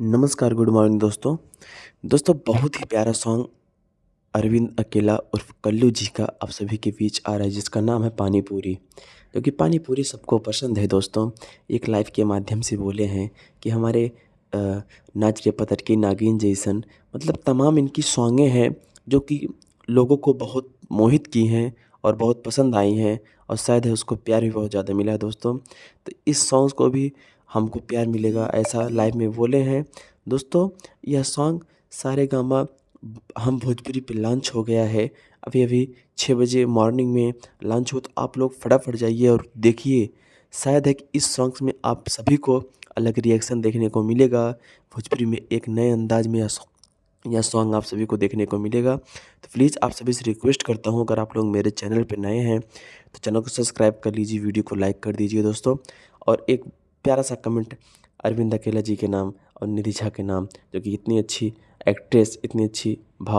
नमस्कार, good morning दोस्तों। दोस्तों बहुत ही प्यारा सॉन्ग अरविंद अकेला उर्फ कल्लू जी का आप सभी के बीच आ रहा है जिसका नाम है पानी पूरी। क्योंकि पानी पूरी सबको पसंद है दोस्तों। एक लाइव के माध्यम से बोले हैं कि हमारे नाच रे पतरकी नागिन जैसन मतलब तमाम इनकी सॉन्गें हैं जो कि लोगों को बहुत मोहित की हैं और बहुत पसंद आई हैं और शायद है उसको प्यार भी बहुत ज़्यादा मिला है दोस्तों। तो इस सॉन्ग्स को भी हमको प्यार मिलेगा ऐसा लाइव में बोले हैं दोस्तों। यह सॉन्ग सारेगामा हम भोजपुरी पे लॉन्च हो गया है। अभी-अभी 6 बजे मॉर्निंग में लॉन्च हो तो आप लोग फटाफट जाइए और देखिए। शायद है कि इस सॉन्ग्स में आप सभी को अलग रिएक्शन देखने को मिलेगा। भोजपुरी में एक नए अंदाज में यह सॉन्ग आप सभी को देखने को मिलेगा। तो प्लीज़ आप सभी से रिक्वेस्ट करता हूँ, अगर आप लोग मेरे चैनल पे नए हैं तो चैनल को सब्सक्राइब कर लीजिए, वीडियो को लाइक कर दीजिए दोस्तों। और एक प्यारा सा कमेंट अरविंद अकेला जी के नाम और निधि झा के नाम, जो कि इतनी अच्छी एक्ट्रेस, इतनी अच्छी भाव